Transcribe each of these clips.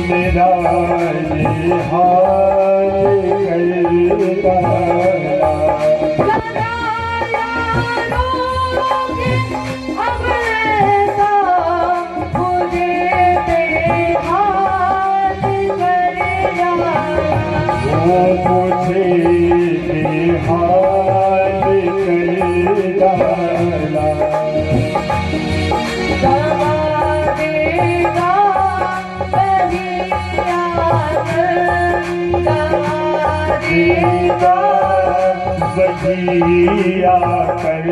मेरा ये हाल कर बजिया कर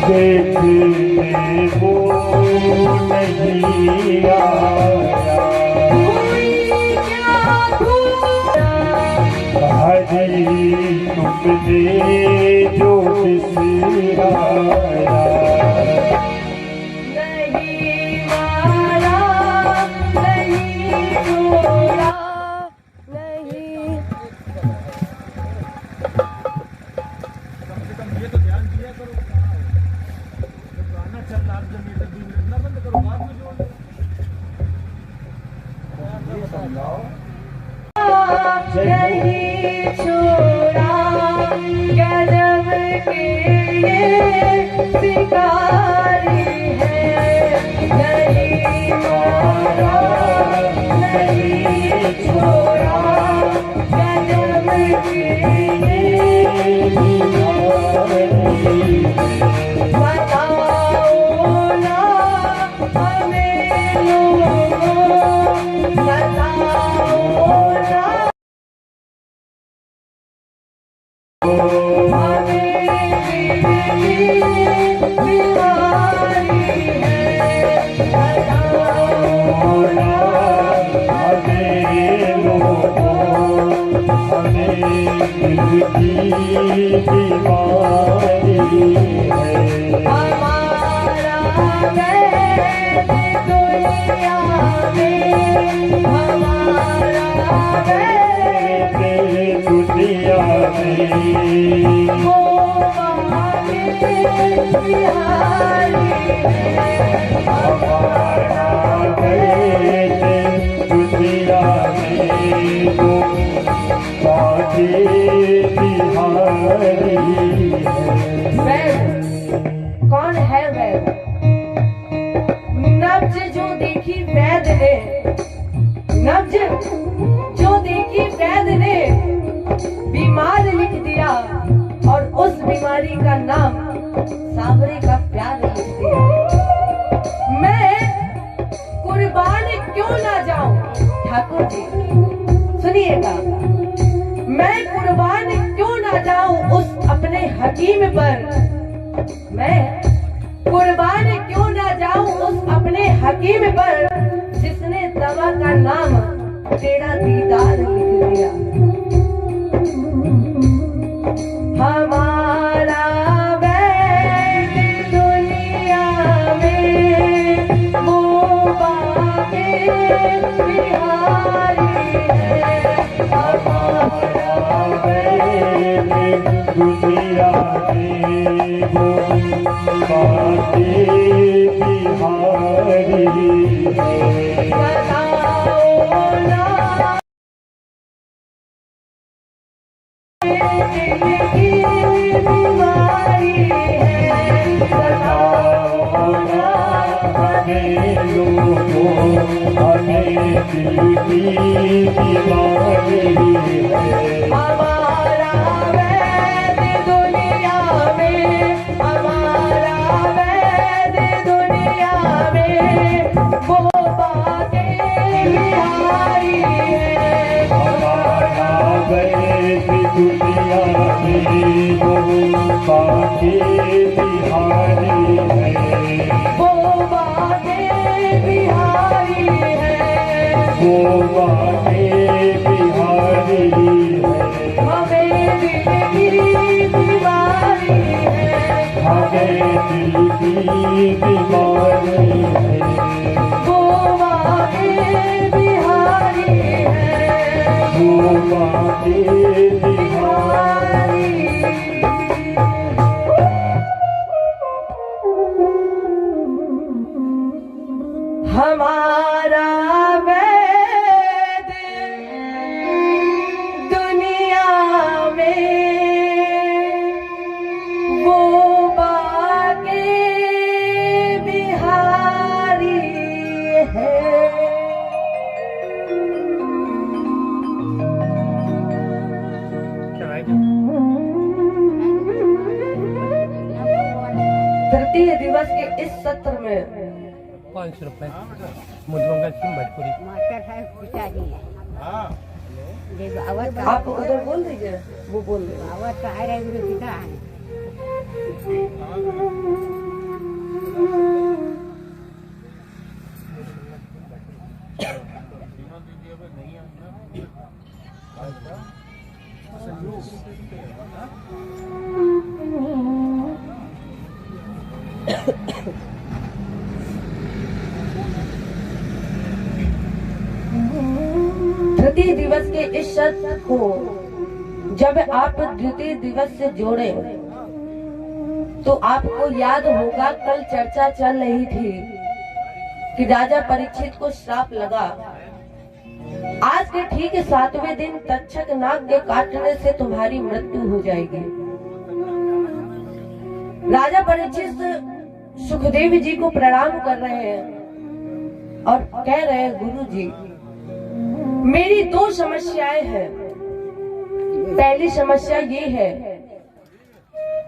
देखने वो नहीं आया हरी तुमने जो बिसराया नहीं मारा नहीं छोड़ा नहीं। ये तो ध्यान दिया करो, गाना चल रहा है, जब ये तो ना बंद करो, बाद में जोड़ नहीं छोड़ा गजब के ये शिकारी है। नहीं मारा नहीं छोड़ा गजब के ये शिकारी है। बताओ ना हमें लोगों, बताओ ना हमारा कैद दुनिया में, हमारा कैद दुनिया में वो हमारे बिहारी है। हमारा कैद दुनिया में वो बाकी बिहारी है। कौन है वैद? नब्ज जो देखी वैद ने, नब्ज जो देखी वैद ने बीमार लिख दिया और उस बीमारी का नाम सांवरे का प्यार लिख दिया। मैं कुर्बान क्यों ना जाऊं ठाकुर जी, सुनिएगा। मैं हकीम पर मैं कुर्बान क्यों ना जाऊं उस अपने हकीम पर जिसने दवा का नाम तेरा दीदार लिख दिया। हमारा वैद दुनिया में वो बाके बिहारी है। हमारा वैद दुनिया में वो बाके बिहारी है। बताओ ना दिल की बीमारी है। बताओ ना हमें लोगों हमें दिल की बीमारी है। हमारा वैद दुनिया में, हमारा वैद दुनिया में वो बाके बिहारी है। हमारा वैद दुनिया में वो बाके बिहारी है। वो बाके बिहारी है। वो बाके बिहारी है। हमें दिल की बीमारी है। हमें दिल की बीमारी है। वो बाके बिहारी है। वो बाके बिहारी हमारा वैद दुनिया में वो बाके बिहारी है। तृतीय दिवस के इस सत्र में 500 रुपए मुद्दों का सिम भटपुरी मास्टर साहब पिताजी हाँ देखो आवाज आप उधर बोल दीजिए, वो बोल रहे हैं। आवाज तो आ रहा है मेरे पिता है तृतीय दिवस के इस शब्द को जब आप द्वितीय दिवस से जोड़े तो आपको याद होगा कल चर्चा चल रही थी कि राजा परीक्षित को श्राप लगा। आज के ठीक 7वें दिन तक्षक नाग के काटने से तुम्हारी मृत्यु हो जाएगी। राजा परीक्षित सुखदेव जी को प्रणाम कर रहे हैं और कह रहे हैं, गुरु जी मेरी 2 समस्याएं हैं। पहली समस्या ये है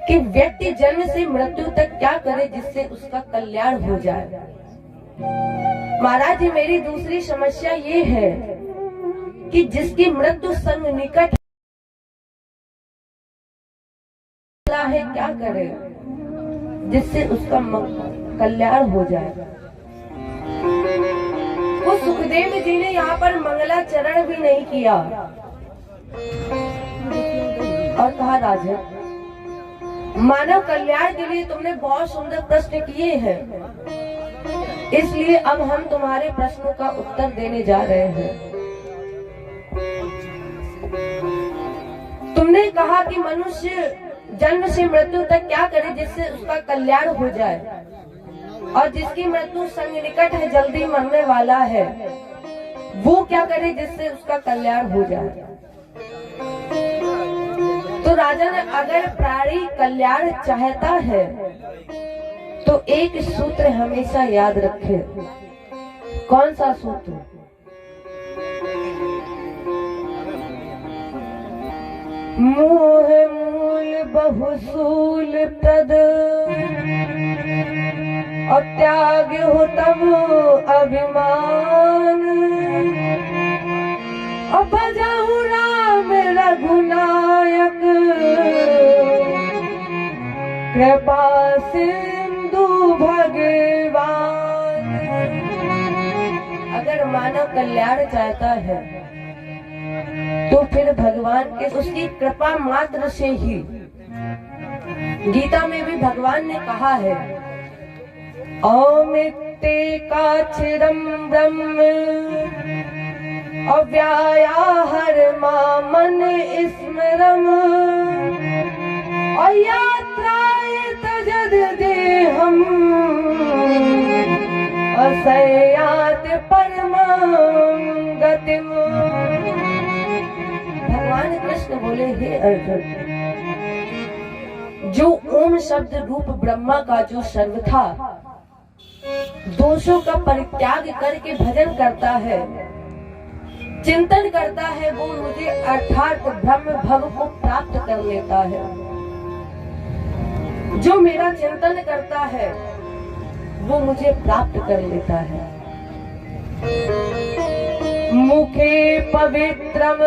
कि व्यक्ति जन्म से मृत्यु तक क्या करे जिससे उसका कल्याण हो जाए। महाराज जी मेरी दूसरी समस्या ये है कि जिसकी मृत्यु संग निकट है क्या करे जिससे उसका कल्याण हो जाए। वो सुखदेव जी ने यहाँ पर मंगलाचरण भी नहीं किया और कहा, राजा मानव कल्याण के लिए तुमने बहुत सुंदर प्रश्न किए हैं, इसलिए अब हम तुम्हारे प्रश्नों का उत्तर देने जा रहे हैं। तुमने कहा कि मनुष्य जन्म से मृत्यु तक क्या करे जिससे उसका कल्याण हो जाए, और जिसकी मृत्यु संग निकट है, जल्दी मरने वाला है, वो क्या करे जिससे उसका कल्याण हो जाए। तो राजा ने, अगर प्राणी कल्याण चाहता है तो एक सूत्र हमेशा याद रखे। कौन सा सूत्र? मोह मूल बहुसूल प्रद और त्याग हो तब अभिमान, और भजहु राम रघुनायक कृपा सिंधु भगवान। अगर मानव कल्याण चाहता है तो फिर भगवान के उसकी कृपा मात्र से ही, गीता में भी भगवान ने कहा है औमित्ते काचिरम ब्रह्म अव्यायाहर मामन स्मरम अयात्राय तजद देहम असयात परमं गतिम। भगवान कृष्ण बोले, हे अर्जुन, जो ओम शब्द रूप ब्रह्मा का जो सर्व था, दोषों का परित्याग करके भजन करता है, चिंतन करता है, वो मुझे अर्थात ब्रह्म भव को प्राप्त कर लेता है। जो मेरा चिंतन करता है वो मुझे प्राप्त कर लेता है। मुखे पवित्रम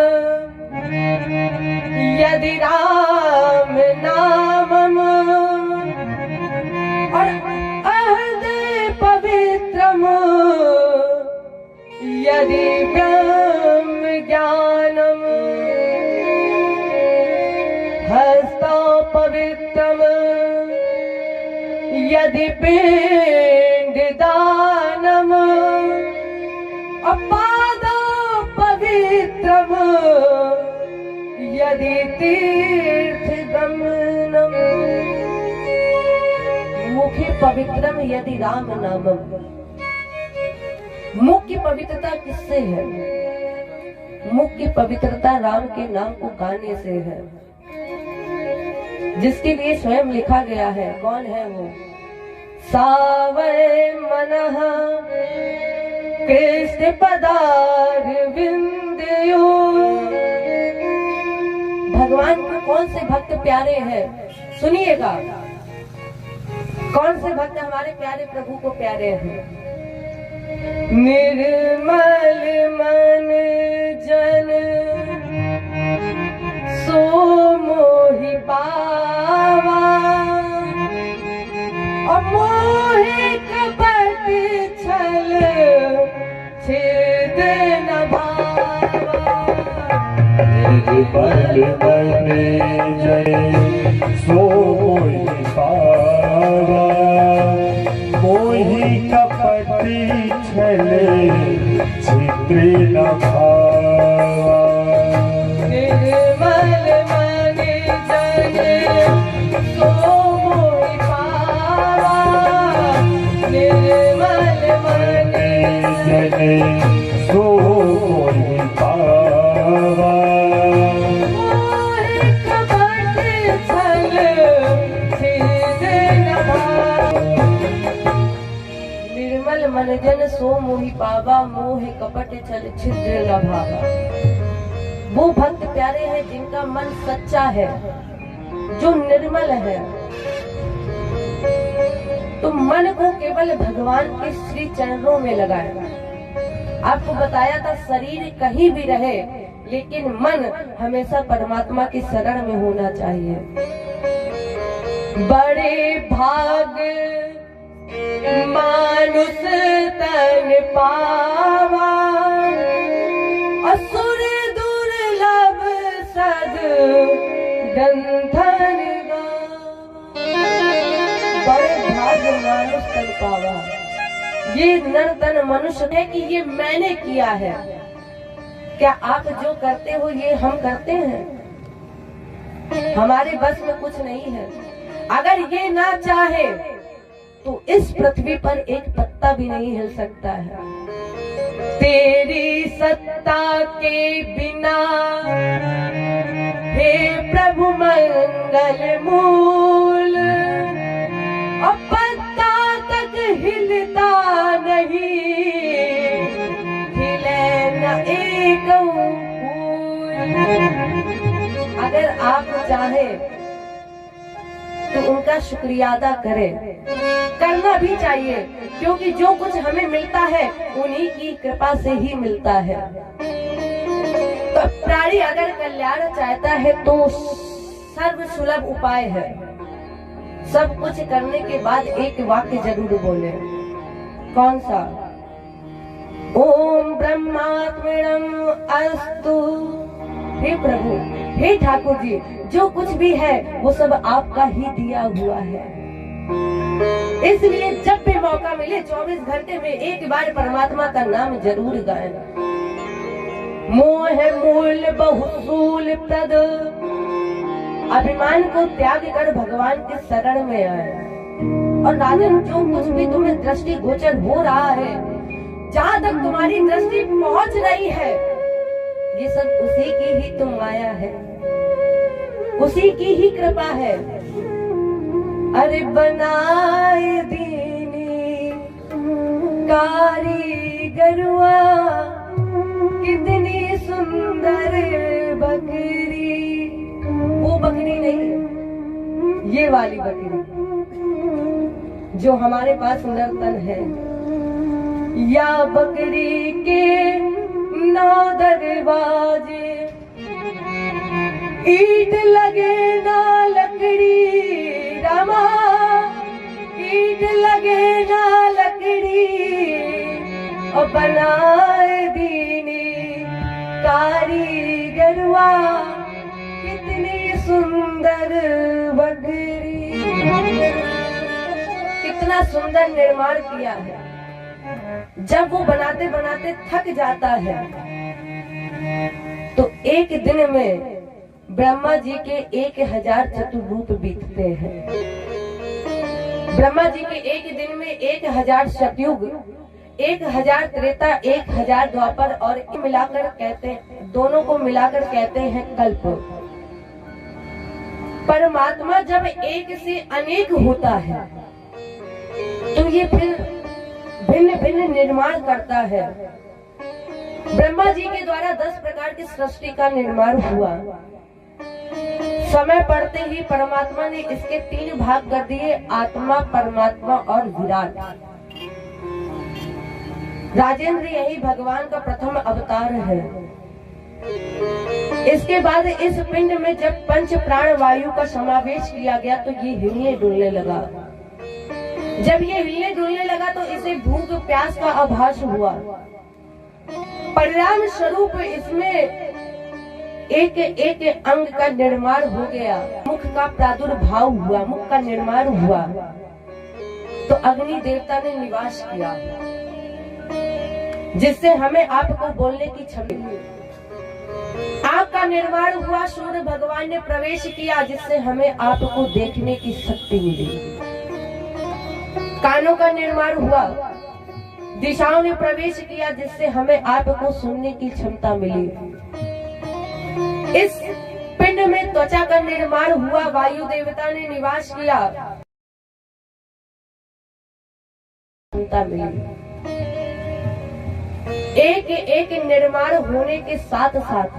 यदि राम नामम और अहदे पवित्रम यदि ब्रह्म ज्ञानम हस्ता पवित्रम यदि पिंड दानम अपादो पवित्रम यदि तीर्थ गमनम। मुखे पवित्रम यदि राम नामम। मुख की पवित्रता किससे है? मुख की पवित्रता राम के नाम को गाने से है, जिसके लिए स्वयं लिखा गया है। कौन है वो? सावय मनः कृष्ण पदार विंदयो। भगवान को कौन से भक्त प्यारे हैं? सुनिएगा, कौन से भक्त हमारे प्यारे प्रभु को प्यारे हैं? निर्मल मन जन सो मोहि पावा और मोहि कपट छल छेद न भावा। निर्बल मन जन सो मोहि पावा मोहि कपटी छले छिद्र न भावा। निर्मल मन जन सो मोहि पावा निर्मल मन जन सो मोहि पावा मोहि कपट छल छेद न भावा। निर्मल मन जन सो मोहि पावा मोह कपट छल छिद्र न भावा। वो भक्त प्यारे हैं जिनका मन सच्चा है, जो निर्मल है। तो मन को केवल भगवान के श्री चरणों में लगाए। आपको बताया था शरीर कहीं भी रहे लेकिन मन हमेशा परमात्मा की शरण में होना चाहिए। बड़े भाग मानुष तन पावा असुर दुर्लभ सद गंधन गावा। बड़े भाग मानुष तन पावा। ये नर तन मनुष्य है कि ये मैंने किया है। क्या आप जो करते हो ये हम करते हैं? हमारे बस में कुछ नहीं है। अगर ये ना चाहे तो इस पृथ्वी पर एक पत्ता भी नहीं हिल सकता है। तेरी सत्ता के बिना हे प्रभु मंगल मूल अब पत्ता तक हिलता नहीं हिले न एक फूल। अगर आप चाहे तो उनका शुक्रिया अदा करें, करना भी चाहिए, क्योंकि जो कुछ हमें मिलता है उन्हीं की कृपा से ही मिलता है। तो प्राणी अगर कल्याण चाहता है तो सर्व सुलभ उपाय है, सब कुछ करने के बाद एक वाक्य जरूर बोले। कौन सा? ओम ब्रह्मात्मनम अस्तु। हे प्रभु, हे ठाकुर जी, जो कुछ भी है वो सब आपका ही दिया हुआ है। इसलिए जब भी मौका मिले 24 घंटे में एक बार परमात्मा का नाम जरूर गाएं। मोह मूल बहुसूल प्रद, अभिमान को त्याग कर भगवान के शरण में आए। और राजन, जो कुछ भी तुम्हें दृष्टि गोचर हो रहा है, जहाँ तक तुम्हारी दृष्टि पहुँच रही है, ये सब उसी की ही तुम माया है, उसी की ही कृपा है। अरे बनाए दीनी कारीगरुआ, कितनी सुंदर बकरी। वो बकरी नहीं, ये वाली बकरी जो हमारे पास नर्तन है। या बकरी के 9 दरवाजे, ईट लगे ना लकड़ी, रामा ईट लगे ना लकड़ी, और बनाए दीनी कारीगरवा, कितनी सुंदर बकरी। कितना सुंदर निर्माण किया है। जब वो बनाते बनाते थक जाता है तो एक दिन में ब्रह्मा जी के 1000 चतुर्रूप बीतते हैं। ब्रह्मा जी के एक दिन में 1000 सतयुग, 1000 त्रेता, 1000 द्वापर और मिलाकर कहते, दोनों को मिलाकर कहते हैं कल्प। परमात्मा जब एक से अनेक होता है तो ये फिर भिन्न भिन्न निर्माण करता है। ब्रह्मा जी के द्वारा 10 प्रकार की सृष्टि का निर्माण हुआ। समय पड़ते ही परमात्मा ने इसके 3 भाग कर दिए, आत्मा, परमात्मा और विराट। राजेंद्र यही भगवान का प्रथम अवतार है। इसके बाद इस पिंड में जब पंच प्राण वायु का समावेश किया गया तो ये हिलने डुलने लगा। जब ये हिलने डुलने लगा तो इसे भूख प्यास का आभास हुआ। परिणाम स्वरूप इसमें एक एक अंग का निर्माण हो गया। मुख का प्रादुर्भाव हुआ, मुख का निर्माण हुआ। तो अग्नि देवता ने निवास किया, जिससे हमें आपको बोलने की क्षमता। आँख का निर्माण हुआ, सूर्य भगवान ने प्रवेश किया, जिससे हमें आपको देखने की शक्ति मिली। कानों का निर्माण हुआ, दिशाओं ने प्रवेश किया, जिससे हमें आपको सुनने की क्षमता मिली। इस पिंड में त्वचा का निर्माण हुआ, वायु देवता ने निवास किया, क्षमता मिली। एक एक निर्माण होने के साथ साथ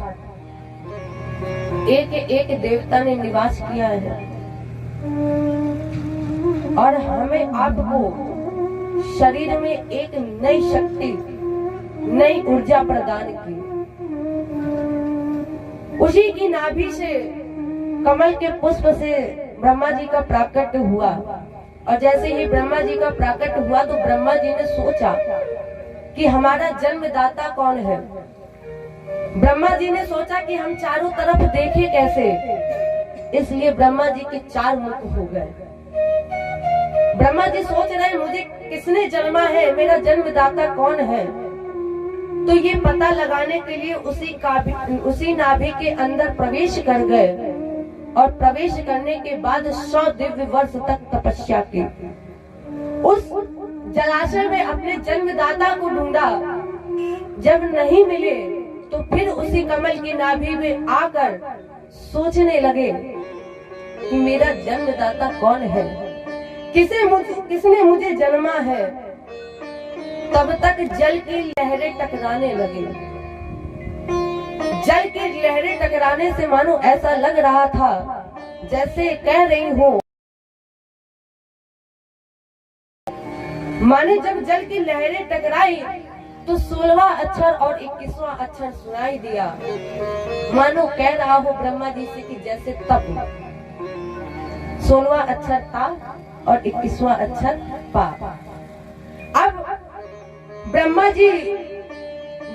एक एक देवता ने निवास किया है और हमें आपको शरीर में एक नई शक्ति, नई ऊर्जा प्रदान की। उसी की नाभि से, कमल के पुष्प से ब्रह्मा जी का प्राकट हुआ। और जैसे ही ब्रह्मा जी का प्राकट हुआ तो ब्रह्मा जी ने सोचा कि हमारा जन्मदाता कौन है। ब्रह्मा जी ने सोचा कि हम चारों तरफ देखें कैसे, इसलिए ब्रह्मा जी के 4 मुख हो गए। ब्रह्मा जी सोच रहे मुझे किसने जन्मा है, मेरा जन्मदाता कौन है। तो ये पता लगाने के लिए उसी नाभि के अंदर प्रवेश कर गए और प्रवेश करने के बाद 100 दिव्य वर्ष तक तपस्या की। उस जलाशय में अपने जन्मदाता को ढूंढा, जब नहीं मिले तो फिर उसी कमल की नाभि में आकर सोचने लगे कि मेरा जन्मदाता कौन है, किसने मुझे जन्मा है। तब तक जल की लहरें टकराने लगी। जल की लहरें टकराने से मानो ऐसा लग रहा था जैसे कह रही हूँ। माने जब जल की लहरें टकराई तो 16वां अक्षर और 21वां अक्षर सुनाई दिया। मानो कह रहा हो ब्रह्मा जी से कि जैसे तप। 16वां अक्षर ता और 21वां अक्षर पा। अब ब्रह्मा जी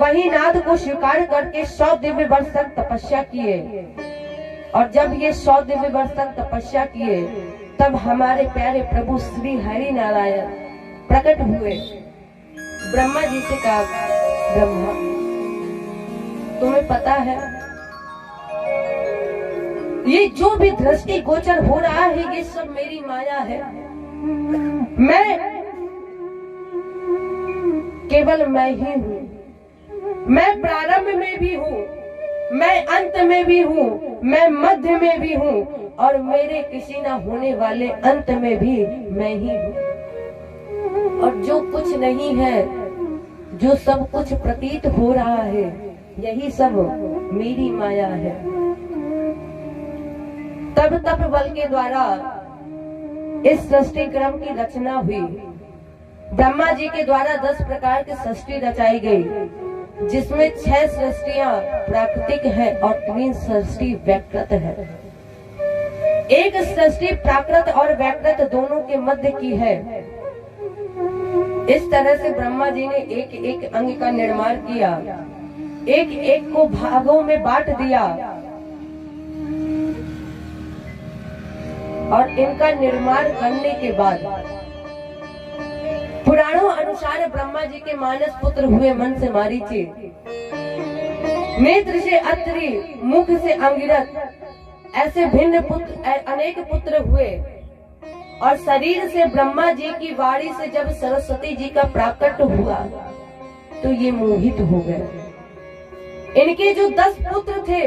वही नाद को स्वीकार करके 100 दिव्य वर्ष तक तपस्या किए, और जब ये 100 दिव्य वर्ष तक तपस्या किए तब हमारे प्यारे प्रभु श्री हरि नारायण प्रकट हुए। ब्रह्मा जी से कहा, ब्रह्मा तुम्हें पता है ये जो भी दृष्टि गोचर हो रहा है ये सब मेरी माया है। मैं केवल मैं ही हूँ, मैं प्रारंभ में भी हूँ, मैं अंत में भी हूँ, मैं मध्य में भी हूँ, और मेरे किसी ना होने वाले अंत में भी मैं ही हूँ। और जो कुछ नहीं है, जो सब कुछ प्रतीत हो रहा है, यही सब मेरी माया है। तब तप बल के द्वारा इस सृष्टि क्रम की रचना हुई। ब्रह्मा जी के द्वारा 10 प्रकार की सृष्टि रचाई गई, जिसमें 6 सृष्टियां प्राकृतिक है और 3 सृष्टि वैकृत है। एक सृष्टि प्राकृत और वैकृत दोनों के मध्य की है। इस तरह से ब्रह्मा जी ने एक एक अंग का निर्माण किया, एक एक को भागों में बांट दिया, और इनका निर्माण करने के बाद पुराणों अनुसार ब्रह्मा जी के मानस पुत्र हुए मन से मारीचे, नेत्र से अत्रि, मुख से अंगिरस, ऐसे भिन्न पुत्र अनेक पुत्र हुए। और शरीर से ब्रह्मा जी की वाणी से जब सरस्वती जी का प्राकट हुआ तो ये मोहित हो गए। इनके जो 10 पुत्र थे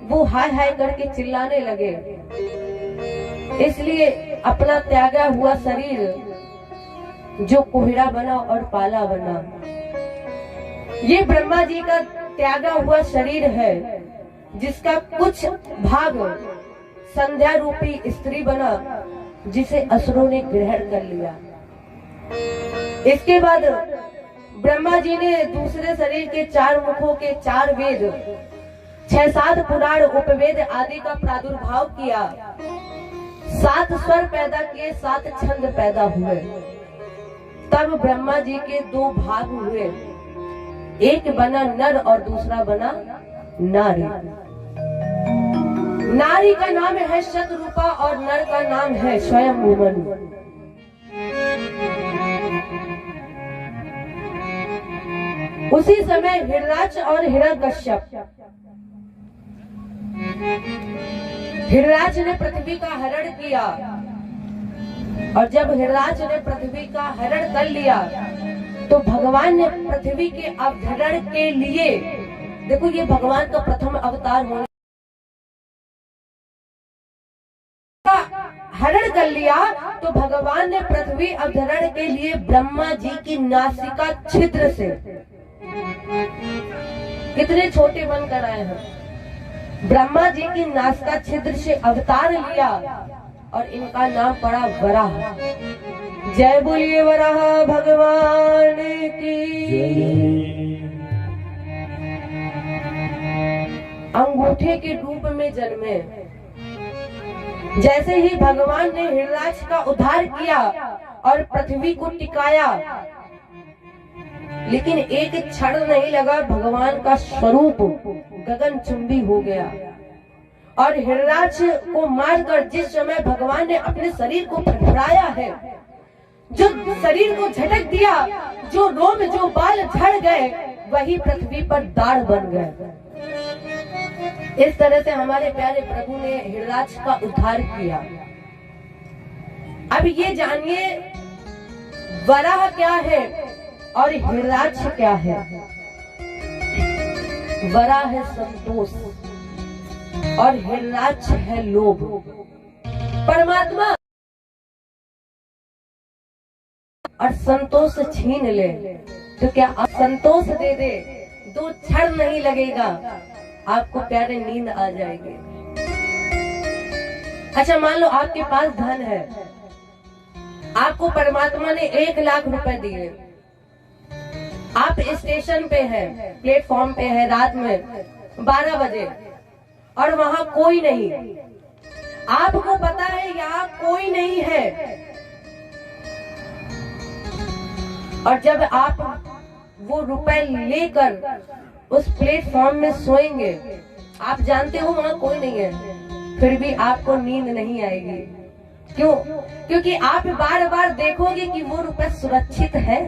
वो हाय हाय करके चिल्लाने लगे, इसलिए अपना त्यागा हुआ शरीर जो कोहरा बना और पाला बना। ये ब्रह्मा जी का त्यागा हुआ शरीर है, जिसका कुछ भाग संध्या रूपी स्त्री बना, जिसे असुरों ने ग्रहण कर लिया। इसके बाद ब्रह्मा जी ने दूसरे शरीर के 4 मुखों के 4 वेद, 6-7 पुराण, उपवेद आदि का प्रादुर्भाव किया। 7 स्वर पैदा किए, 7 छंद पैदा हुए। तब ब्रह्मा जी के 2 भाग हुए, एक बना नर और दूसरा बना नारी। नारी का नाम है शतरूपा और नर का नाम है स्वयं मनु। उसी समय हिरराज और हिरण्यकश्यप, हिरराज ने पृथ्वी का हरण किया, और जब हिरराज ने पृथ्वी का हरण कर लिया तो भगवान ने पृथ्वी के अवतरण के लिए, देखो ये भगवान का प्रथम अवतार होने हरण कर लिया, तो भगवान ने पृथ्वी अवतरण के लिए ब्रह्मा जी की नासिका छिद्र से, कितने छोटे बनकर आए हैं, ब्रह्मा जी की नासिका छिद्र से अवतार लिया, और इनका नाम पड़ा वराह। जय बोलिए वराह भगवान की। अंगूठे के रूप में जन्मे। जैसे ही भगवान ने हिरराज का उद्धार किया और पृथ्वी को टिकाया, लेकिन एक क्षण नहीं लगा, भगवान का स्वरूप गगनचुंबी हो गया। और हिरराज को मारकर जिस समय भगवान ने अपने शरीर को फड़फड़ाया है, जो शरीर को झटक दिया, जो रोम जो बाल झड़ गए, वही पृथ्वी पर दाढ़ बन गए। इस तरह से हमारे प्यारे प्रभु ने हिरराज का उद्धार किया। अब ये जानिए वराह क्या है और हिरराज क्या है। वराह है संतोष और हिरराज है लोभ। परमात्मा और संतोष छीन ले तो क्या आप संतोष दे दे, 2 क्षण नहीं लगेगा, आपको प्यारे नींद आ जाएगी। अच्छा मान लो आपके पास धन है, आपको परमात्मा ने 1 लाख रुपए दिए, आप स्टेशन पे हैं, प्लेटफॉर्म पे है, रात में 12 बजे, और वहां कोई नहीं। आपको पता है यहाँ कोई नहीं है, और जब आप वो रुपए लेकर उस प्लेटफॉर्म में सोएंगे, आप जानते हो वहां कोई नहीं है, फिर भी आपको नींद नहीं आएगी। क्यों? क्योंकि आप बार बार देखोगे कि वो रुपए सुरक्षित है,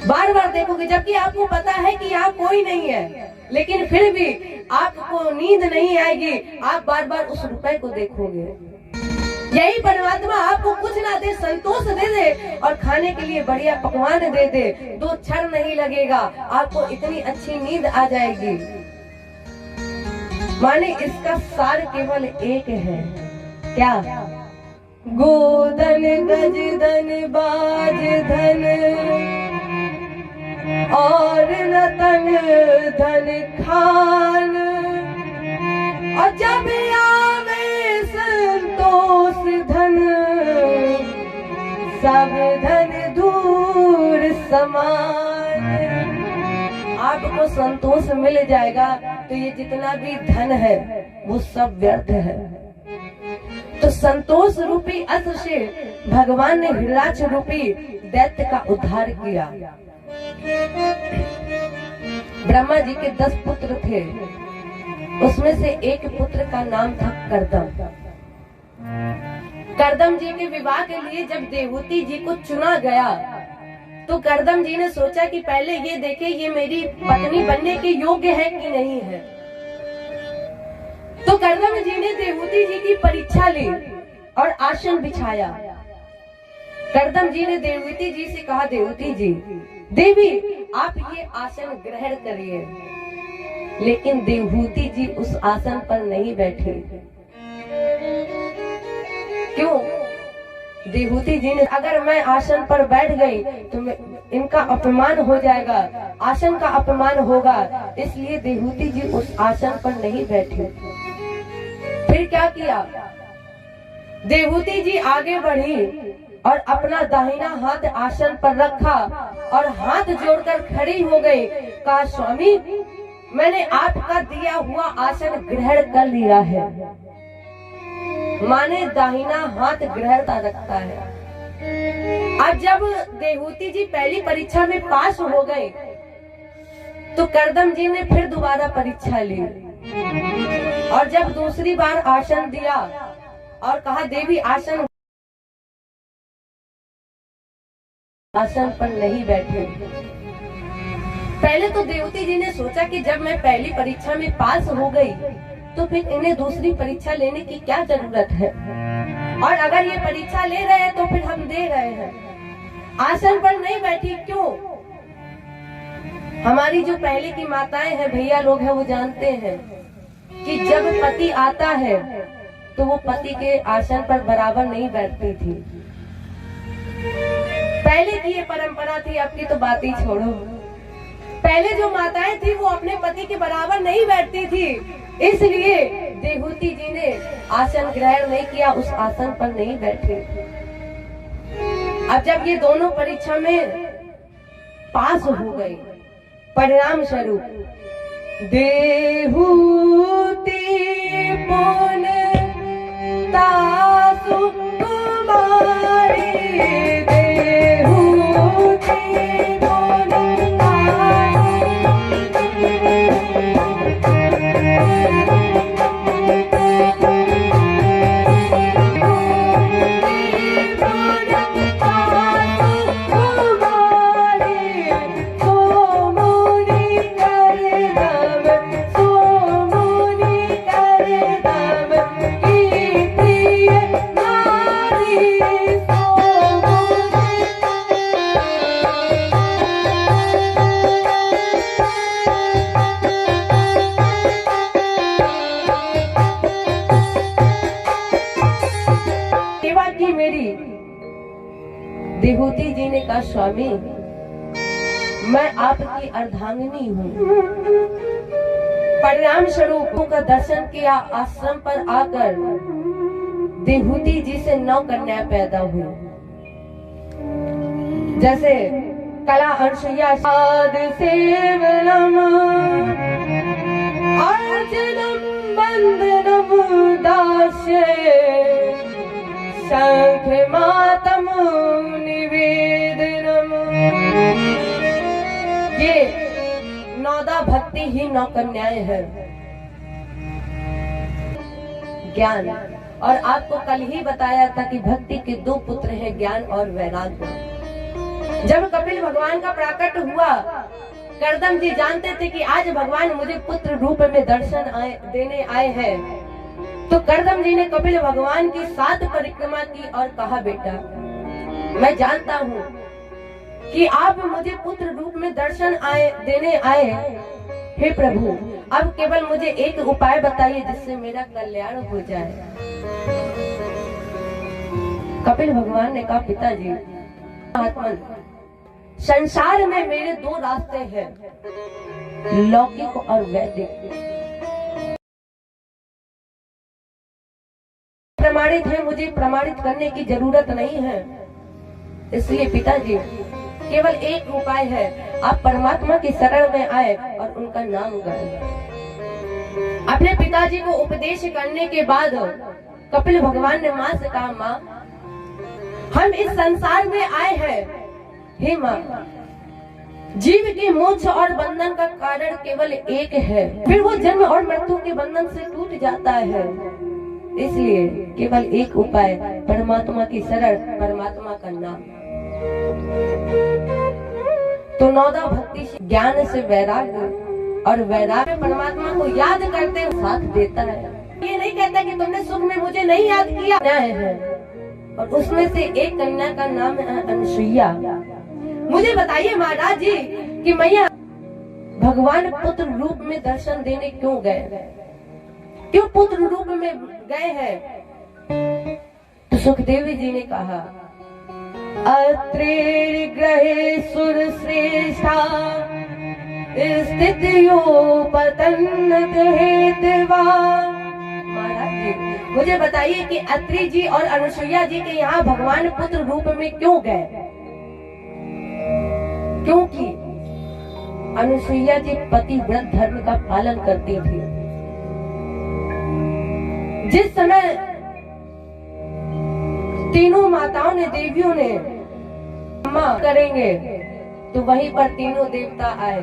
बार बार देखोगे, जबकि आपको पता है कि यहाँ कोई नहीं है, लेकिन फिर भी आपको नींद नहीं आएगी, आप बार बार उस रुपए को देखोगे। यही परमात्मा आपको कुछ ना दे, संतोष दे दे और खाने के लिए बढ़िया पकवान दे दे, 2 क्षण नहीं लगेगा, आपको इतनी अच्छी नींद आ जाएगी। माने इसका सार केवल एक है, क्या? गोधन गजधन बाज धन और रतन धन खान, और जब आवे संतोष धन, सब धन दूर समान। आपको संतोष मिल जाएगा तो ये जितना भी धन है वो सब व्यर्थ है। तो संतोष रूपी अस्त्र से भगवान ने हिरणाक्ष रूपी दैत्य का उद्धार किया। ब्रह्मा जी के 10 पुत्र थे, उसमें से एक पुत्र का नाम था कर्दम। कर्दम जी के विवाह के लिए जब देवहूति जी को चुना गया तो कर्दम जी ने सोचा कि पहले ये देखे ये मेरी पत्नी बनने के योग्य है कि नहीं है। तो कर्दम जी ने देवहूति जी की परीक्षा ली और आसन बिछाया। कर्दम जी ने देवहूति जी से कहा, देवहूति जी, देवी आप ये आसन ग्रहण करिए। लेकिन देवहूति जी उस आसन पर नहीं बैठी। क्यों? देवहूति जी ने, अगर मैं आसन पर बैठ गई तो इनका अपमान हो जाएगा, आसन का अपमान होगा, इसलिए देवहूति जी उस आसन पर नहीं बैठी। फिर क्या किया? देवहूति जी आगे बढ़ी और अपना दाहिना हाथ आसन पर रखा और हाथ जोड़कर खड़ी हो गई। कहा, स्वामी मैंने आपका दिया हुआ आसन ग्रहण कर लिया है। माने दाहिना हाथ ग्रहणता रखता है। अब जब देवहूति जी पहली परीक्षा में पास हो गए तो कर्दम जी ने फिर दोबारा परीक्षा ली और जब दूसरी बार आसन दिया और कहा, देवी आसन पर नहीं बैठे। पहले तो देवहूति जी ने सोचा कि जब मैं पहली परीक्षा में पास हो गई तो फिर इन्हें दूसरी परीक्षा लेने की क्या जरूरत है, और अगर ये परीक्षा ले रहे हैं तो फिर हम दे रहे हैं। आसन पर नहीं बैठी क्यों? हमारी जो पहले की माताएं हैं, भैया लोग हैं, वो जानते हैं कि जब पति आता है तो वो पति के आसन पर बराबर नहीं बैठती थी। पहले की ये परंपरा थी, अब की तो बात ही छोड़ो। पहले जो माताएं थी वो अपने पति के बराबर नहीं बैठती थी, इसलिए देवहूति जी ने आसन ग्रहण नहीं किया, उस आसन पर नहीं बैठे। अब जब ये दोनों परीक्षा में पास हो गए, परिणाम स्वरूप देवहूति पुन तासु कुमारी, देवहूति जी ने कहा, स्वामी मैं आपकी अर्धांगिनी हूँ। परिणाम स्वरूप का दर्शन किया, आश्रम पर आकर देवहूति जी से 9 कन्या पैदा हुई। जैसे कला अनुसुईया, सेवनम अर्चनम वंदनम शंख मातम निवेदनम। ये नौदा भक्ति ही नौ कन्याएं है। ज्ञान, और आपको कल ही बताया था कि भक्ति के दो पुत्र हैं, ज्ञान और वैराग्य। जब कपिल भगवान का प्राकट हुआ, कर्दम जी जानते थे कि आज भगवान मुझे पुत्र रूप में दर्शन देने आए हैं, तो कर्दम जी ने कपिल भगवान की 7 परिक्रमा की और कहा, बेटा मैं जानता हूँ कि आप मुझे पुत्र रूप में दर्शन देने आए, हे प्रभु अब केवल मुझे एक उपाय बताइए जिससे मेरा कल्याण हो जाए। कपिल भगवान ने कहा, पिताजी आत्मन, संसार में मेरे 2 रास्ते हैं, लौकिक और वैदिक। प्रमाणित है, मुझे प्रमाणित करने की जरूरत नहीं है। इसलिए पिताजी केवल एक उपाय है, आप परमात्मा की शरण में आए और उनका नाम गाएं। अपने पिताजी को उपदेश करने के बाद कपिल भगवान ने माँ से कहा, माँ हम इस संसार में आए हैं, हे माँ जीव के मोक्ष और बंधन का कारण केवल एक है, फिर वो जन्म और मृत्यु के बंधन से टूट जाता है। इसलिए केवल एक उपाय, परमात्मा की शरण, परमात्मा का नाम। तो नौदा भक्ति ज्ञान से वैराग्य, और वैराग्य परमात्मा को याद करते हुए साथ देता है। ये नहीं कहता कि तुमने सुख में मुझे नहीं याद किया है। और उसमें से एक कन्या का नाम है अनुसुईया। मुझे बताइए महाराज जी कि मैया भगवान पुत्र रूप में दर्शन देने क्यों गए, क्यों पुत्र रूप में गए हैं? तो सुखदेवी जी ने कहा, अत्रि ग्रहे सुर श्रेष्ठा स्थितियो पतन हेतवा। महाराज जी मुझे बताइए कि अत्रि जी और अनुसुईया जी के यहाँ भगवान पुत्र रूप में क्यों गए? क्योंकि अनुसुईया जी पतिव्रत धर्म का पालन करती थी। जिस समय तीनों माताओं ने, देवियों ने मां करेंगे, तो वहीं पर तीनों देवता आए।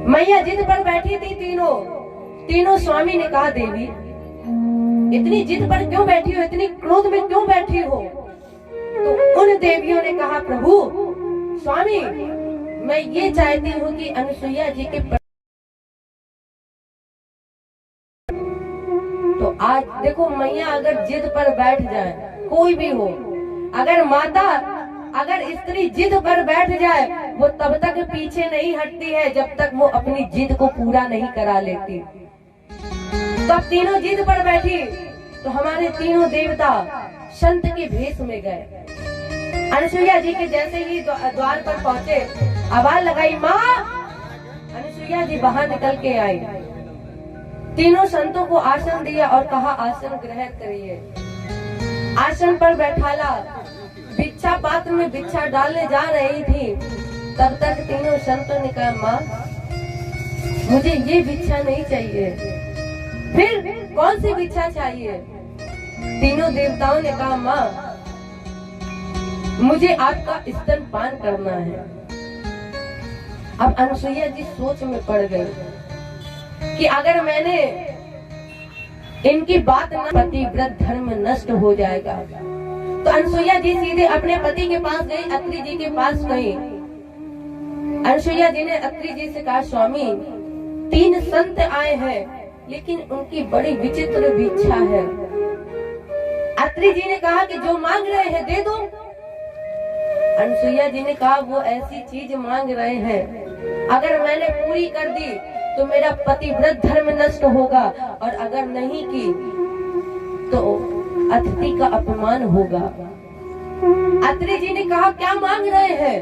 मैया जिद पर बैठी थी, तीनों स्वामी ने कहा, देवी इतनी जिद पर क्यों बैठी हो, इतनी क्रोध में क्यों बैठी हो? तो उन देवियों ने कहा, प्रभु स्वामी मैं ये चाहती हूँ कि अनुसुईया जी के तो आज देखो मैया अगर जिद पर बैठ जाए, कोई भी हो, अगर माता, अगर स्त्री जिद पर बैठ जाए, वो तब तक पीछे नहीं हटती है जब तक वो अपनी जिद को पूरा नहीं करा लेती। तब तीनों जिद पर बैठी, तो हमारे तीनों देवता संत के भेष में गए। अनुसुईया जी के जैसे ही द्वार पर पहुंचे, आवाज लगाई, माँ। अनुसुईया जी बाहर निकल के आई, तीनों संतों को आसन दिया और कहा, आसन ग्रहण करिए। आसन पर बैठाला, भिक्षा पात्र में भिक्षा डालने जा रही थी, तब तक तीनों संतों ने कहा, माँ मुझे ये भिक्षा नहीं चाहिए। फिर कौन सी भिक्षा चाहिए? तीनों देवताओं ने कहा, माँ मुझे आपका स्तनपान करना है। अब अनुसुईया जी सोच में पड़ गई कि अगर मैंने इनकी बात न, पतिव्रत धर्म नष्ट हो जाएगा। तो अनुसुईया जी सीधे अपने पति के पास गई, अत्रि जी के पास गई। अनुसुईया जी ने अत्रि जी से कहा, स्वामी 3 संत आए हैं, लेकिन उनकी बड़ी विचित्र भिक्षा है। अत्रि जी ने कहा कि जो मांग रहे हैं दे दो। अनुसुईया जी ने कहा, वो ऐसी चीज मांग रहे हैं, अगर मैंने पूरी कर दी तो मेरा पतिव्रत धर्म नष्ट होगा, और अगर नहीं की तो अतिथि का अपमान होगा। अत्रि जी ने कहा, क्या मांग रहे हैं?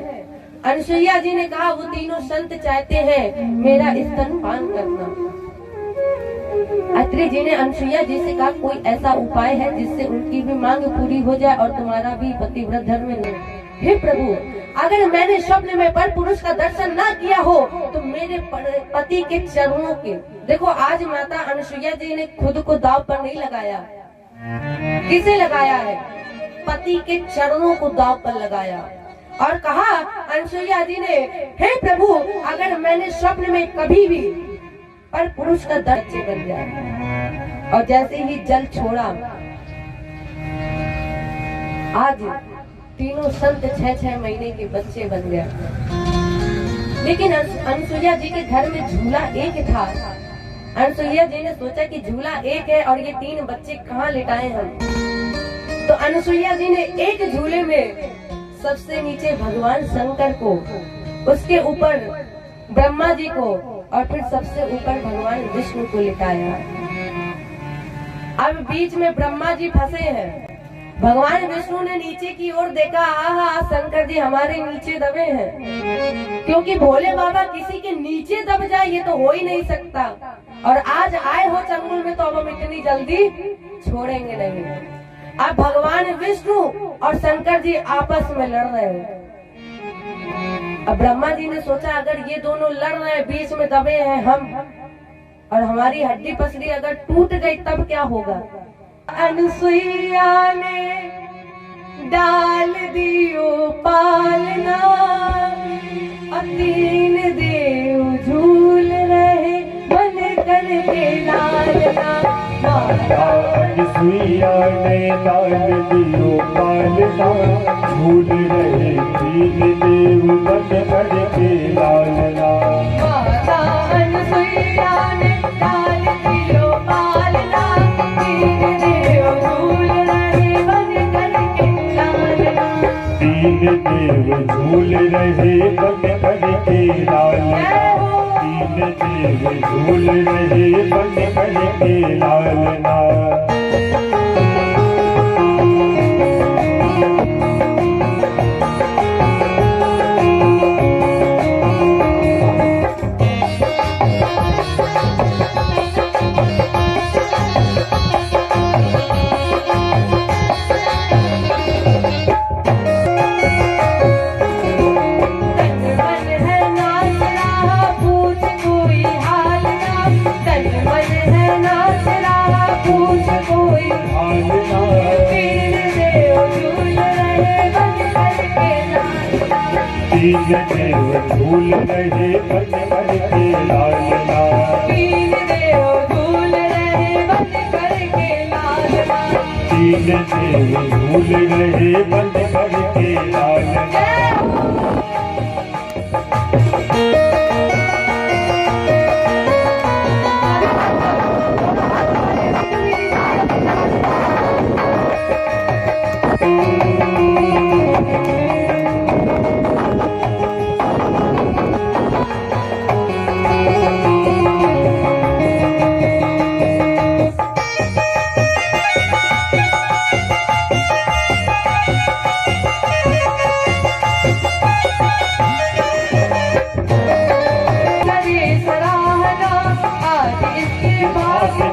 अनुसुईया जी ने कहा, वो तीनों संत चाहते हैं मेरा स्तनपान करना। अत्रि जी ने अनुसुईया जी से कहा, कोई ऐसा उपाय है जिससे उनकी भी मांग पूरी हो जाए और तुम्हारा भी पतिव्रत धर्म नहीं? हे प्रभु, अगर मैंने स्वप्न में पर पुरुष का दर्शन ना किया हो तो मेरे पति के चरणों के, देखो आज माता अनुसुईया जी ने खुद को दाव पर नहीं लगाया, किसे लगाया है? पति के चरणों को दांव पर लगाया और कहा, अनसुईया जी ने, हे प्रभु, अगर मैंने स्वप्न में कभी भी पर पुरुष का दर्द बन गया। और जैसे ही जल छोड़ा, आज तीनों संत 6-6 महीने के बच्चे बन गए। लेकिन अनसुईया जी के घर में झूला एक था। अनसुईया जी ने सोचा कि झूला एक है और ये 3 बच्चे कहाँ लिटाए हम। तो अनसुईया जी ने एक झूले में सबसे नीचे भगवान शंकर को, उसके ऊपर ब्रह्मा जी को और फिर सबसे ऊपर भगवान विष्णु को लिटाया। अब बीच में ब्रह्मा जी फंसे हैं। भगवान विष्णु ने नीचे की ओर देखा, आहा, शंकर जी हमारे नीचे दबे हैं, क्योंकि भोले बाबा किसी के नीचे दब जाए ये तो हो ही नहीं सकता। और आज आए हो चंगुल में तो अब हम इतनी जल्दी छोड़ेंगे नहीं। अब भगवान विष्णु और शंकर जी आपस में लड़ रहे हैं। अब ब्रह्मा जी ने सोचा, अगर ये दोनों लड़ रहे हैं, बीच में दबे हैं हम, और हमारी हड्डी पसली अगर टूट गई तब क्या होगा। अनसुईया ने डाल दियो पालना, 3 देव झूल रहे बन कर के लालना। अनसुईया ने डाल दियो पालना, झूल रहे 3 देव बन कर के लालना। माता अनसुईया ने डाल दियो पालना, 3 देव झूल रहे बन कर के लालना। 3 देव झूल रहे बन कर के लालना। 3 देव झूल रहे बन कर के लालना। तीन देव झूल रहे बन कर के लालना। 3 देव झूल रहे बन कर के लालना। 3 देव झूल रहे बन कर के लालना।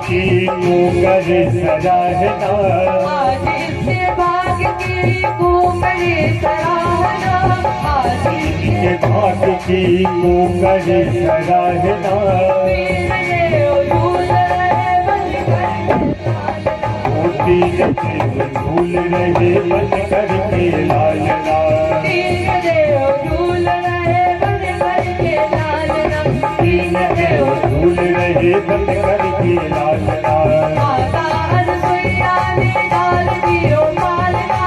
की को करे सराहना, आज इसके भाग की को करे सराहना। आज इसके भाग की को करे सराहना। तीन देव झूल रहे बन कर के लालना। 3 देव झूल रहे बन कर के लालना। 3 देव झूल रहे बन कर के लालना। 3 देव झूल रहे बन कर के लालना। माता अनसुईया ने डाल दियो पालना।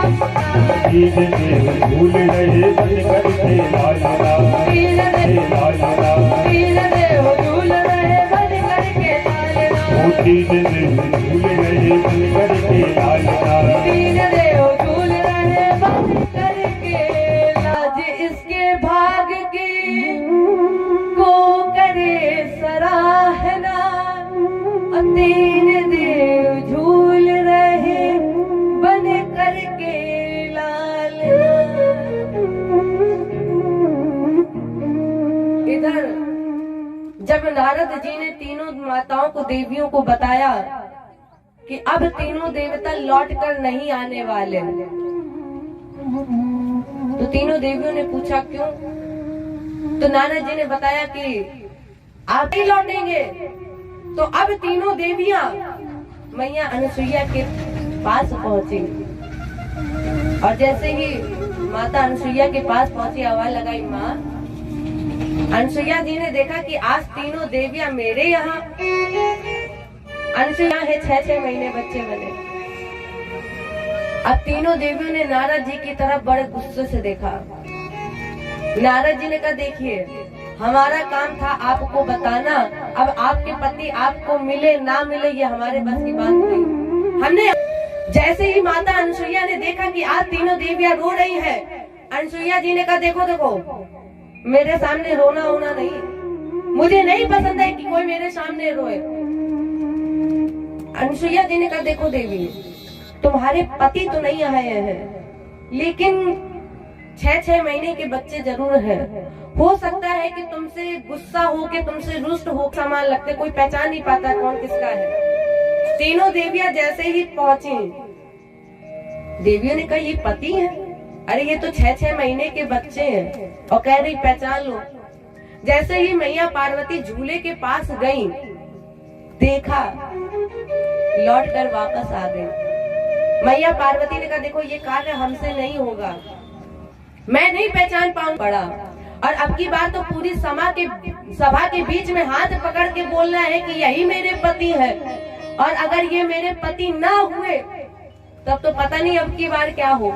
3 देव झूल रहे बन कर के लालना। 3 देव लालना। 3 देव झूल रहे बन कर के लालना। 3 देव झूल रहे बन कर के लालना। 3 देव झूल रहे बन कर के। आज इसके भाग की को करे सराहना। 3 देव झूल रहे बन कर के लालना। इधर जब नारद जी ने तीनों माताओं को, देवियों को बताया कि अब तीनों देवता लौट कर नहीं आने वाले, तो तीनों देवियों ने पूछा क्यों? तो नारद जी ने बताया कि आप ही लौटेंगे। तो अब तीनों देवियां मैया अनसुईया के पास पहुंची और जैसे ही माता अनसुईया के पास पहुंची, आवाज लगाई माँ। अनसुईया जी ने देखा कि आज तीनों देवियां मेरे यहाँ। अनसुईया है 6-6 महीने बच्चे बने। अब तीनों देवियों ने नारद जी की तरफ बड़े गुस्से से देखा। नारद जी ने कहा देखिए, हमारा काम था आपको बताना, अब आपके पति आपको मिले ना मिले ये हमारे बस की बात नहीं। हमने जैसे ही माता अनसुईया ने देखा कि आज तीनों देवियां रो रही हैं, अनसुईया जी ने कहा देखो देखो, मेरे सामने रोना होना नहीं, मुझे नहीं पसंद है कि कोई मेरे सामने रोए। अनसुईया जी ने कहा देखो देवी, तुम्हारे पति तो नहीं आए हैं, लेकिन 6-6 महीने के बच्चे जरूर हैं। हो सकता है कि तुमसे गुस्सा हो के तुमसे रुष्ट हो सामान लगते, कोई पहचान नहीं पाता कौन किसका है। तीनों देवियां जैसे ही पहुंची, देवियों ने कहा ये पति है? अरे ये तो 6-6 महीने के बच्चे हैं। और कह रही पहचान लो। जैसे ही मैया पार्वती झूले के पास गई, देखा, लौट कर वापस आ गई। मैया पार्वती ने कहा देखो ये कार्य हमसे नहीं होगा, मैं नहीं पहचान पाऊं पड़ा। और अब की बार तो पूरी सभा के बीच में हाथ पकड़ के बोलना है कि यही मेरे पति है, और अगर ये मेरे पति ना हुए तब तो पता नहीं अब की बार क्या हो।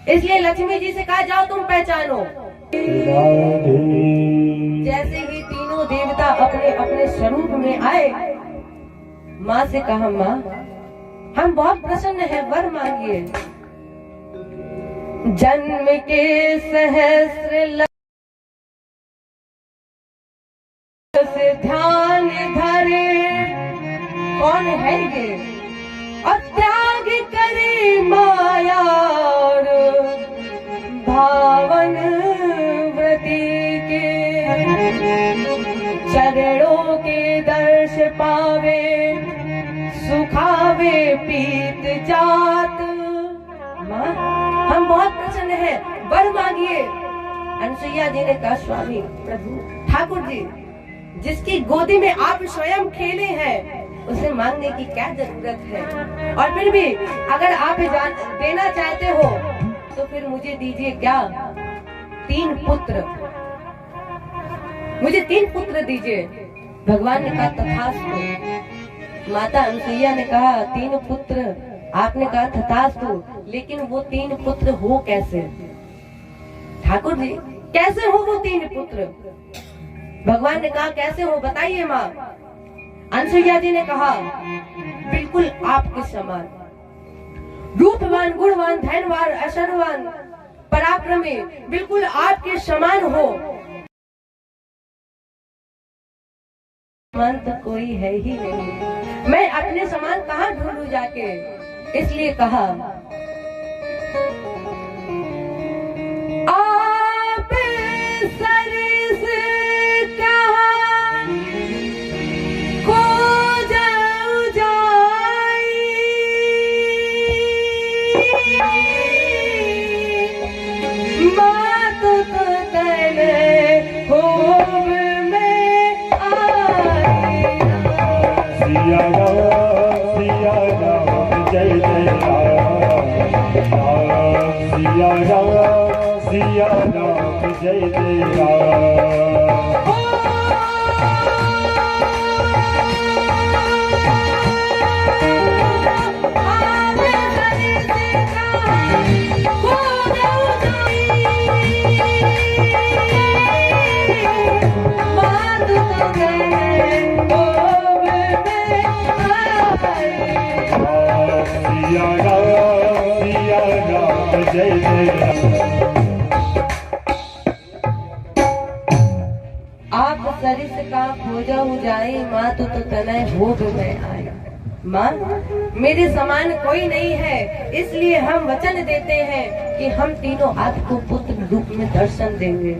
इसलिए लक्ष्मी जी से कहा जाओ तुम पहचानो। जैसे ही तीनों देवता अपने अपने स्वरूप में आए, माँ से कहा माँ हम बहुत प्रसन्न हैं, वर मांगिए। जन्म के सहस्र से ध्यान धरे, कौन है ये, और त्याग करे माया और भावन व्रति के, चरणों के दर्श पावे, सुखावे पीत जात। माँ हम बहुत प्रसन्न हैं, वर मांगिए। अनसुईया जी ने कहा स्वामी प्रभु ठाकुर जी, जिसकी गोदी में आप स्वयं खेले हैं उसे मांगने की क्या जरूरत है, और फिर भी अगर आप देना चाहते हो तो फिर मुझे दीजिए क्या, 3 पुत्र, मुझे 3 पुत्र दीजिए। भगवान ने कहा तथास्तु। माता अनसुईया ने कहा 3 पुत्र, आपने कहा तथास्तु, लेकिन वो 3 पुत्र हो कैसे ठाकुर जी, कैसे हो वो 3 पुत्र? भगवान ने कहा कैसे हो बताइए माँ। अनसुईया जी ने कहा बिल्कुल आपके समान, रूपवान, गुणवान, धनवान, ऐश्वर्यवान, पराक्रमी, बिल्कुल आपके समान हो। समान तो कोई है ही नहीं, मैं अपने समान कहाँ ढूंढूं जाके। इसलिए कहा आप सरिस कहाँ को जाऊ जाई, मात तो तने होम में आई। सिया राम जय जय राम, सिया राम जय जय राम। सिया राम जय जय राम। आप सरिस का खोजा हो जाए, माँ तो तनय भोग में आए। माँ मेरे समान कोई नहीं है, इसलिए हम वचन देते हैं कि हम तीनों आपको पुत्र रूप में दर्शन देंगे।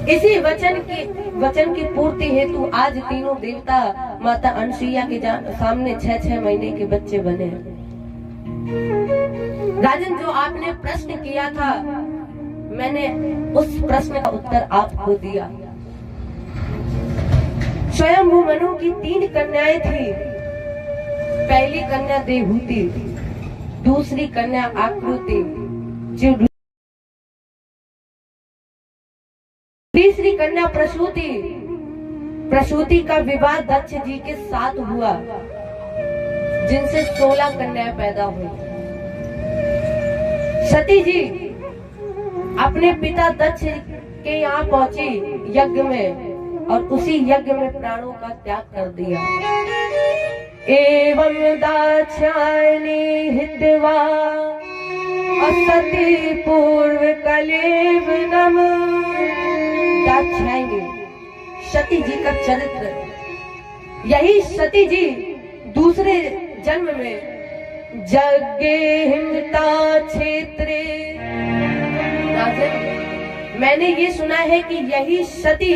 इसी वचन की पूर्ति हेतु आज तीनों देवता माता अनसुईया के सामने 6-6 महीने के बच्चे बने। राजन जो आपने प्रश्न किया था, मैंने उस प्रश्न का उत्तर आपको दिया। स्वयंभू मनु की 3 कन्याएं थी। पहली कन्या देवहूति, दूसरी कन्या आकृति, जो तीसरी कन्या प्रसूति का विवाह दक्ष जी के साथ हुआ, जिनसे 16 कन्याएं पैदा हुई। सती जी अपने पिता दक्ष के यहाँ पहुंची यज्ञ में, और उसी यज्ञ में प्राणों का त्याग कर दिया। एवं दाक्षायणी हित्वा असती पूर्व कलेवनम। दाक्षायणी सती जी का चरित्र, यही सती जी दूसरे जन्म में जगे हिमता क्षेत्रे। मैंने ये सुना है कि यही सती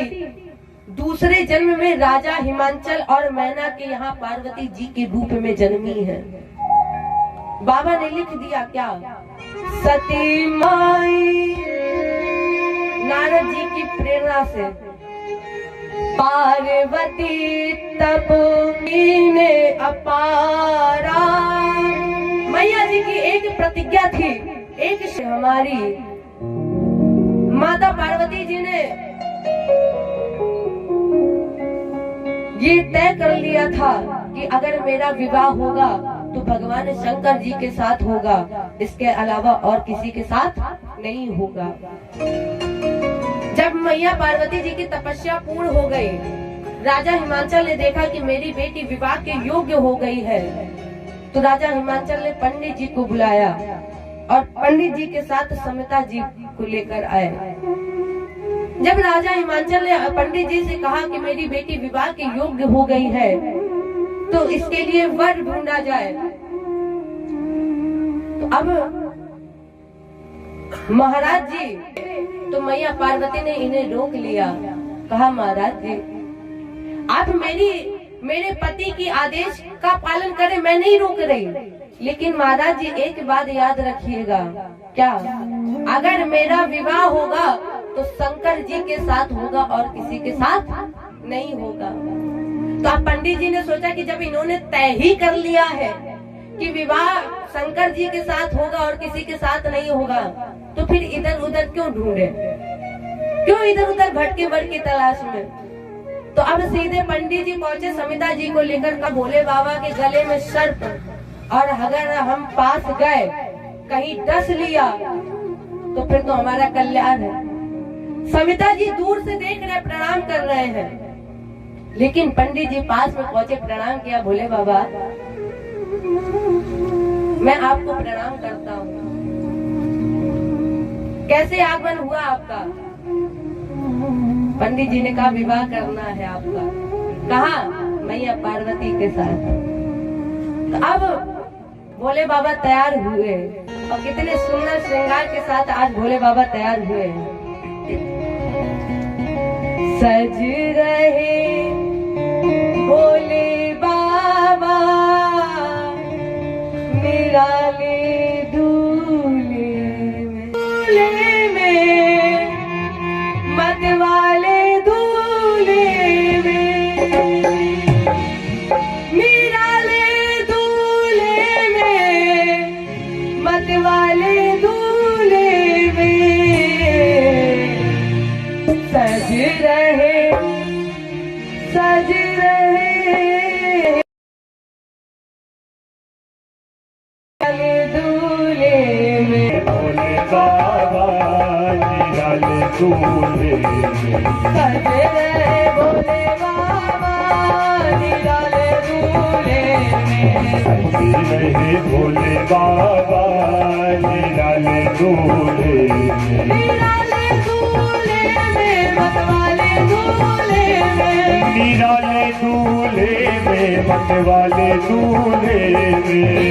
दूसरे जन्म में राजा हिमांचल और मैना के यहाँ पार्वती जी के रूप में जन्मी है। बाबा ने लिख दिया क्या, सती माई नारद जी की प्रेरणा से पार्वती तप ने अपारा। मैया जी की एक प्रतिज्ञा थी, एक हमारी माता पार्वती जी ने ये तय कर लिया था कि अगर मेरा विवाह होगा तो भगवान शंकर जी के साथ होगा, इसके अलावा और किसी के साथ नहीं होगा। जब मैया पार्वती जी की तपस्या पूर्ण हो गई, राजा हिमांचल ने देखा कि मेरी बेटी विवाह के योग्य हो गई है, तो राजा हिमांचल ने पंडित जी को बुलाया और पंडित जी के साथ समिता जी को लेकर आए। जब राजा हिमांचल ने पंडित जी से कहा कि मेरी बेटी विवाह के योग्य हो गई है, तो इसके लिए वर ढूंढा जाए, तो अब महाराज जी, तो मैया पार्वती ने इन्हें रोक लिया। कहा महाराज जी आप मेरे पति की आदेश का पालन करें, मैं नहीं रोक रही, लेकिन महाराज जी एक बात याद रखिएगा, क्या, अगर मेरा विवाह होगा तो शंकर जी के साथ होगा और किसी के साथ नहीं होगा। तो अब पंडित जी ने सोचा कि जब इन्होंने तय ही कर लिया है कि विवाह शंकर जी के साथ होगा और किसी के साथ नहीं होगा, तो फिर इधर उधर क्यों ढूंढे, क्यों इधर उधर भटके वर की तलाश में। तो अब सीधे पंडित जी पहुंचे समिता जी को लेकर, का भोले बाबा के गले में सर्प, और अगर हम पास गए कहीं डस लिया तो फिर तो हमारा कल्याण है। समिता जी दूर से देख रहे, प्रणाम कर रहे हैं, लेकिन पंडित जी पास में पहुंचे, प्रणाम किया, भोले बाबा मैं आपको प्रणाम करता हूँ, कैसे आगमन हुआ आपका। पंडित जी ने कहा विवाह करना है आपका। कहा मैया पार्वती के साथ। तो अब भोले बाबा तैयार हुए, और कितने सुंदर श्रृंगार के साथ आज भोले बाबा तैयार हुए हैं। सज रहे भोले बाबा निराले दूल्हे में मतवाले दूल्हे में, निराले दूल्हे में मतवाले दूल्हे में, सज रहे दूल्हे में, भोले बाबा निराले दूल्हे में, सज रहे भोले बाबा निराले दूल्हे में, सज रहे भोले बाबा निराले दूल्हे में, निराले दूल्हे में मतवाले दूल्हे में, निराले दूल्हे में मतवाले दूल्हे में,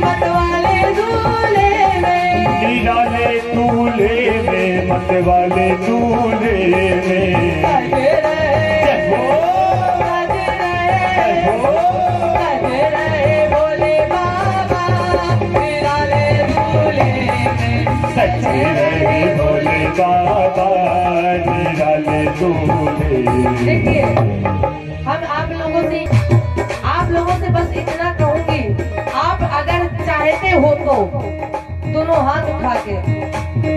मतवाले दूल्हे में, निराले दूल्हे में मतवाले दूल्हे में, सज रहे भोले बाबा निराले दूल्हे में, सज रहे भोले बाबा निराले दूल्हे में। देखिए हम आप लोगों से बस इतना कहूंगी, आप अगर चाहते हो तो दोनों हाथ उठा के,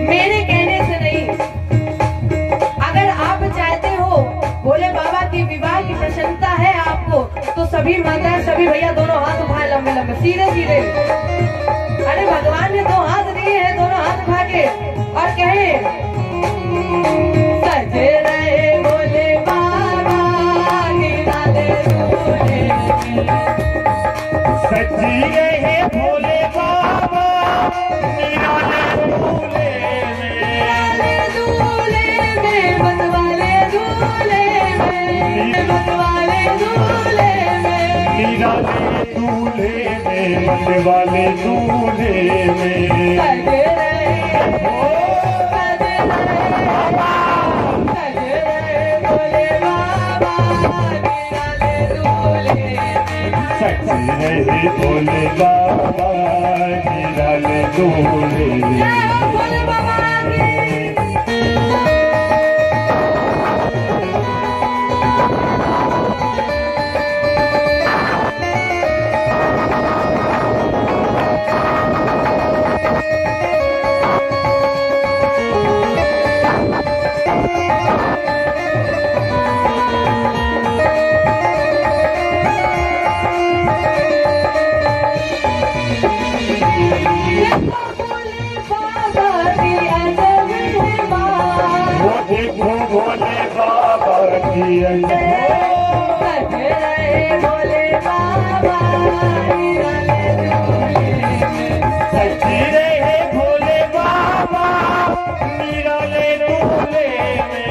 मेरे कहने से नहीं, अगर आप चाहते हो भोले बाबा की विवाह की प्रसन्नता है आपको, तो सभी माताएं सभी भैया दोनों हाथ उठाए लंबे लंबे सीधे सीधे। अरे भगवान ने दो हाथ दिए हैं, दोनों हाथ उठा के और कहे सजे रहे भोले बाबा निराले दूल्हे सजी रहे भोले बाबा निराले दूल्हे में, दूल्हे में मतवाले दूल्हे में, मतवाले दूल्हे में, निराले दूल्हे में, मतवाले दूल्हे में। सजे रहे भोले बाबा निराले दूल्हे में, सजी रहे भोले बाबा निराले दूल्हे में। जय हो भोले बाबा की। देखो भोले बाबा की सजे रहे भोले बाबा निराले दूल्हे में, सजी रहे भोले बाबा निराले दूल्हे में,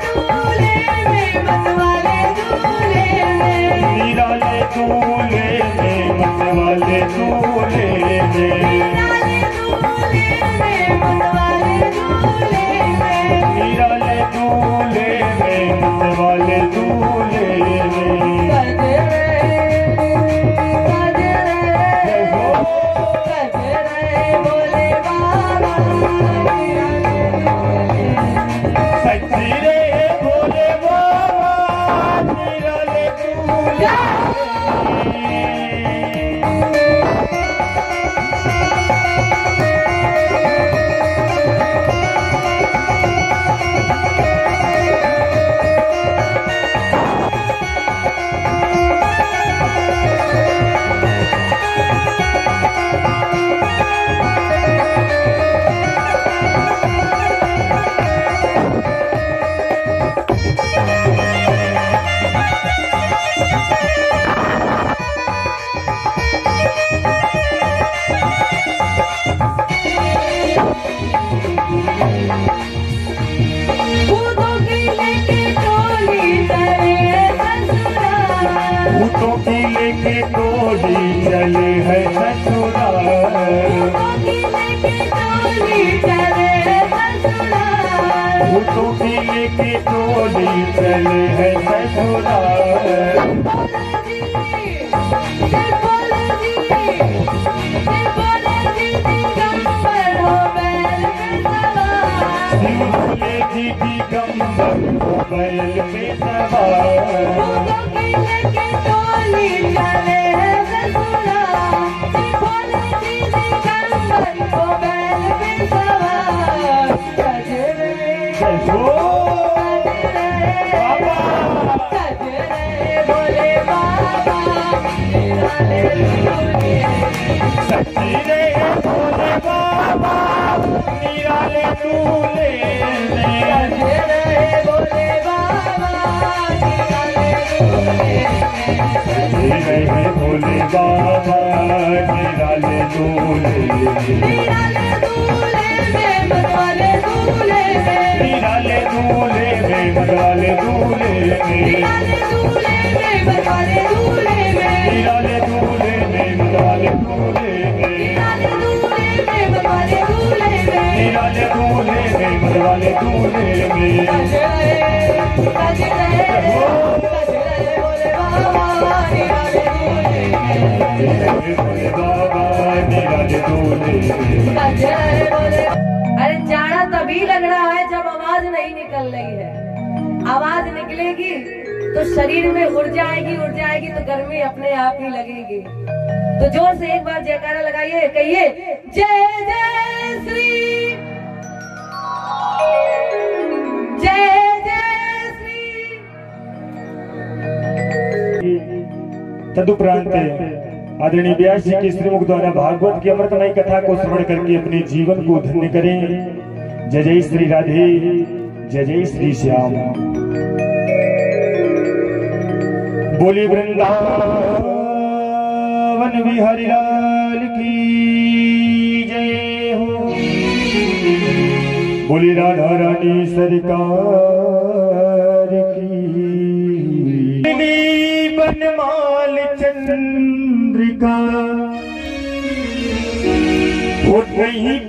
दूल्हे में मतवाले दूल्हे में, निराले दूल्हे में, मतवाले दूल्हे में, निराले दूल्हे में मतवाले दूल्हे में, निराले दूल्हे में, मतवाले दूल्हे में। सजे रहे भोले बाबा निराले दूल्हे में, सजी रहे भोले बाबा निराले दूल्हे में। भूतों की लेके टोली चले ससुराल, भूतों की लेके टोली चले है ससुराल, भूतों की लेके टोली चले ससुराल, भूतों की लेके टोली चले है ससुराल। बोले जी दिगंबर हो बैल पे सवार, शिव भोले जी दिगंबर हो बैल पे सवार, भूतों की लेके टोली चले ससुराल, बोले जी दिगंबर हो बैल पे सवार, सजे रहे बाबा सजे रहे भोले बाबा निराले दूल्हे में, सजी रहे भोले बाबा निराले दूल्हे में, सजे रहे भोले बाबा निराले दूल्हे में, सजी रहे भोले बाबा निराले दूल्हे में। निराले दूल्हे में मतवाले दूल्हे में, निराले दूल्हे में, मतवाले दूल्हे में, निराले दूल्हे में मतवाले दूल्हे में, निराले दूल्हे में, मतवाले दूल्हे में, निराले दूल्हे में मतवाले दूल्हे में, निराले दूल्हे में, मतवाले दूल्हे में। सजे रहे भोले बाबा निराले दूल्हे में, भोले बाबा निराले दूल्हे में। सजे रहे भोले। अरे जाना तभी लग रहा है जब आवाज नहीं निकल रही है, आवाज निकलेगी तो शरीर में ऊर्जा आएगी तो गर्मी अपने आप ही लगेगी। तो जोर से एक बार जयकारा लगाइए, कहिए जय जय श्री जय जय श्री। तदुपरांत आदरणीय व्यास जी के श्रीमुख द्वारा भागवत की अमृतमय कथा को श्रवण करके अपने जीवन को धन्य करें। जय जय श्री राधे, जय जय श्री श्याम। बोली वृंदावन बिहारी लाल की जय हो। बोली राधा रानी सरकार की। बनमाल चंद्रिका वो नहीं